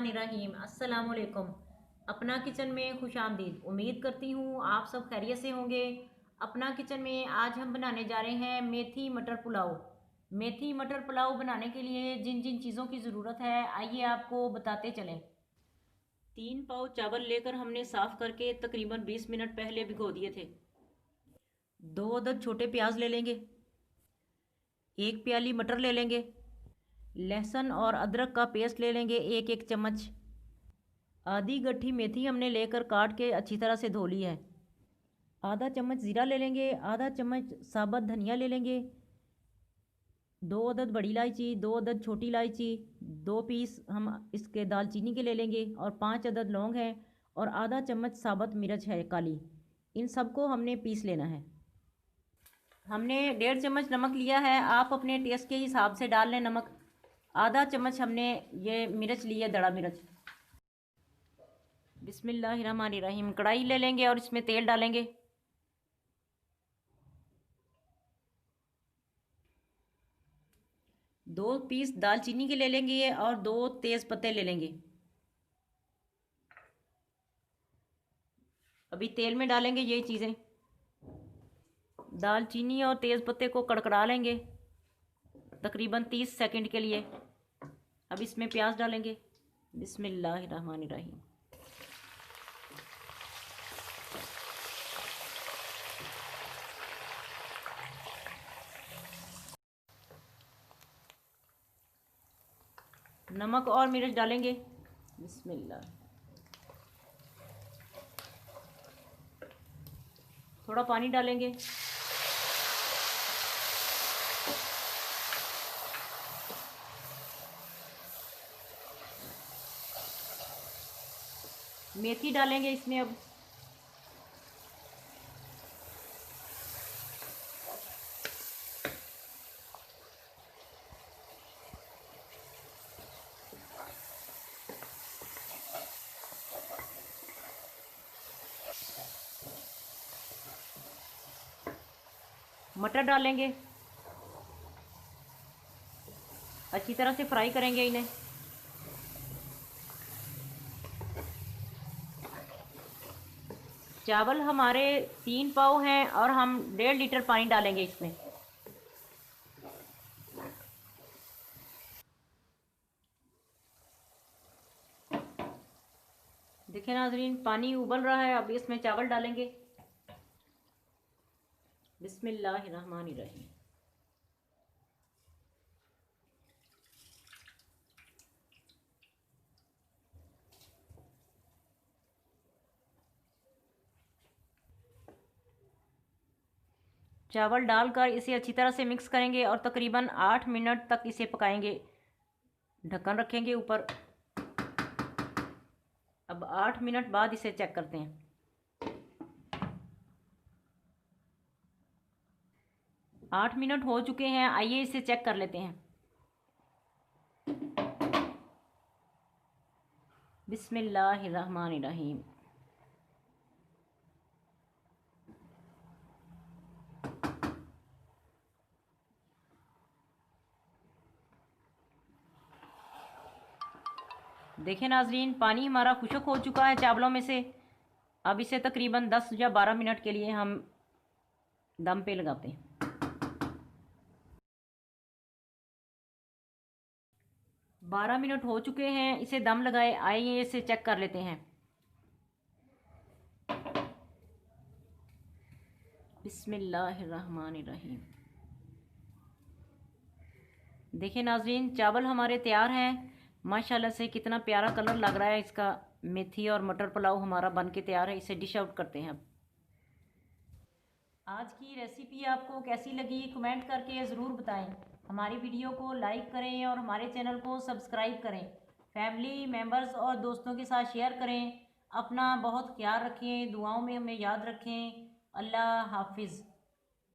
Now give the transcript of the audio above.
बिस्मिल्लाहिर्रहमानिर्रहीम। अस्सलाम वालेकुम। अपना किचन में खुश आमदीद। उम्मीद करती हूँ आप सब खैरियत से होंगे। अपना किचन में आज हम बनाने जा रहे हैं मेथी मटर पुलाव। मेथी मटर पुलाव बनाने के लिए जिन जिन चीज़ों की ज़रूरत है आइए आपको बताते चलें। 3 पाव चावल लेकर हमने साफ़ करके तकरीबन 20 मिनट पहले भिगो दिए थे। 2 अदद छोटे प्याज ले लेंगे। 1 प्याली मटर ले लेंगे। लहसुन और अदरक का पेस्ट ले लेंगे 1-1 चम्मच। आधी गट्ठी मेथी हमने लेकर काट के अच्छी तरह से धो ली है। आधा चम्मच ज़ीरा ले लेंगे। आधा चम्मच साबुत धनिया ले लेंगे। 2 अदद बड़ी इलायची, 2 अदद छोटी इलायची, 2 पीस हम इसके दालचीनी के ले लेंगे और 5 अदद लौंग है और आधा चम्मच साबुत मिर्च है काली। इन सबको हमने पीस लेना है। हमने 1.5 चम्मच नमक लिया है, आप अपने टेस्ट के हिसाब से डाल लें नमक। आधा चम्मच हमने ये मिर्च ली है, दड़ा मिर्च। बिस्मिल्लाहिर्रहमानिर्रहीम। कढ़ाई ले लेंगे और इसमें तेल डालेंगे। 2 पीस दालचीनी के ले लेंगे और 2 तेज़ पत्ते ले लेंगे। अभी तेल में डालेंगे ये चीज़ें। दालचीनी और तेज़ पत्ते को कड़कड़ा लेंगे तकरीबन 30 सेकंड के लिए। अब इसमें प्याज डालेंगे। बिस्मिल्लाहिर्रहमानिर्रहीम। नमक और मिर्च डालेंगे। बिस्मिल्लाह। थोड़ा पानी डालेंगे। मेथी डालेंगे इसमें अब। मटर डालेंगे। अच्छी तरह से फ्राई करेंगे इन्हें। चावल हमारे 3 पाव हैं और हम 1.5 लीटर पानी डालेंगे इसमें। देखिए नाज़रीन, पानी उबल रहा है। अब इसमें चावल डालेंगे। बिस्मिल्लाहिर्रहमानिर्रहीम। चावल डालकर इसे अच्छी तरह से मिक्स करेंगे और तकरीबन 8 मिनट तक इसे पकाएंगे। ढक्कन रखेंगे ऊपर। अब 8 मिनट बाद इसे चेक करते हैं। 8 मिनट हो चुके हैं, आइए इसे चेक कर लेते हैं। बिस्मिल्लाहिर्रहमानिर्रहीम। देखें नाजरीन, पानी हमारा खुश्क हो चुका है चावलों में से। अब इसे तकरीबन 10 या 12 मिनट के लिए हम दम पे लगाते हैं। 12 मिनट हो चुके हैं, इसे दम लगाए। आइए इसे चेक कर लेते हैं। बिस्मिल्लाहिर्रहमानिर्रहीम। देखिए नाजरीन, चावल हमारे तैयार हैं। माशाल्लाह से कितना प्यारा कलर लग रहा है इसका। मेथी और मटर पुलाव हमारा बन के तैयार है। इसे डिश आउट करते हैं अब। आज की रेसिपी आपको कैसी लगी कमेंट करके ज़रूर बताएं। हमारी वीडियो को लाइक करें और हमारे चैनल को सब्सक्राइब करें। फैमिली मेम्बर्स और दोस्तों के साथ शेयर करें। अपना बहुत ख्याल रखें, दुआओं में हमें याद रखें। अल्लाह हाफिज़।